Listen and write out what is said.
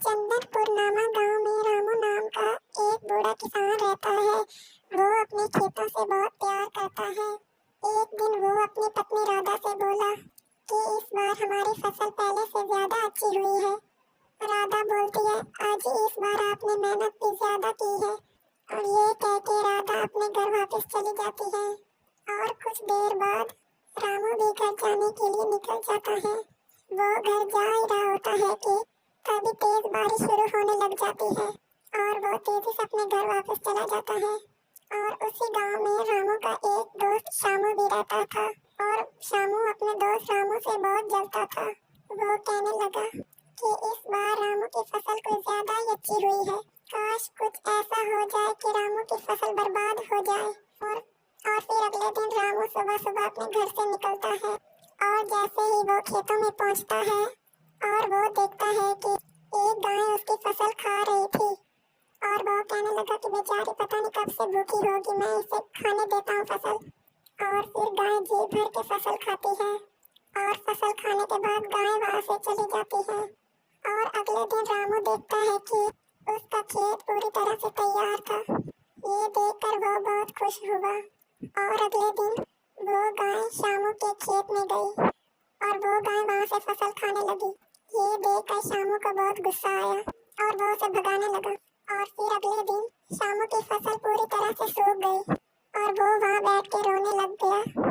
चंदनपुर नामा गांव में रामू नाम का एक बूढ़ा किसान रहता है। वो अपने खेतों से बहुत प्यार करता है। एक दिन वो अपनी पत्नी राधा से बोला कि इस बार हमारी फसल पहले से ज्यादा अच्छी हुई है। राधा बोलती है, आज इस बार आपने मेहनत भी ज्यादा की है। और ये कह के राधा अपने घर वापस चली जाती है। और कुछ देर बाद रामू भी घर जाने के लिए निकल जाता है। वो घर जा ही रहा होता है कि तभी तेज बारिश शुरू होने लग जाती है और वो तेजी से अपने घर वापस चला जाता है। और उसी गांव में रामू का एक दोस्त शामू भी रहता था और शामू अपने दोस्त रामू से बहुत जलता था। वो कहने लगा कि इस बार रामू की फसल कुछ ज्यादा ही अच्छी हुई है। काश कुछ ऐसा हो जाए कि रामू की फसल बर्बाद हो जाए। और फिर अगले दिन रामू सुबह सुबह अपने घर से निकलता है और जैसे ही वो खेतों में पहुंचता है और वो देखता है कि एक गाय उसकी फसल खा रही थी। और वो कहने लगा कि बेचारी पता नहीं कब से भूखी होगी, मैं इसे खाने देता हूँ फसल। और फिर गाय जी भर के फसल खाती है और फसल खाने के बाद गाय वहां से चली जाती है। और अगले दिन रामू देखता है कि उसका खेत पूरी तरह से तैयार था। ये देखकर वो बहुत खुश हुआ। और अगले दिन वो गाय शामू के खेत में गई और वो गाय वहां से फसल खाने लगी। ये देखकर शामू को बहुत गुस्सा आया और वो उसे भगाने लगा। और फिर अगले दिन शामू की फसल पूरी तरह से सूख गई और वो वहां बैठ के रोने लग गया।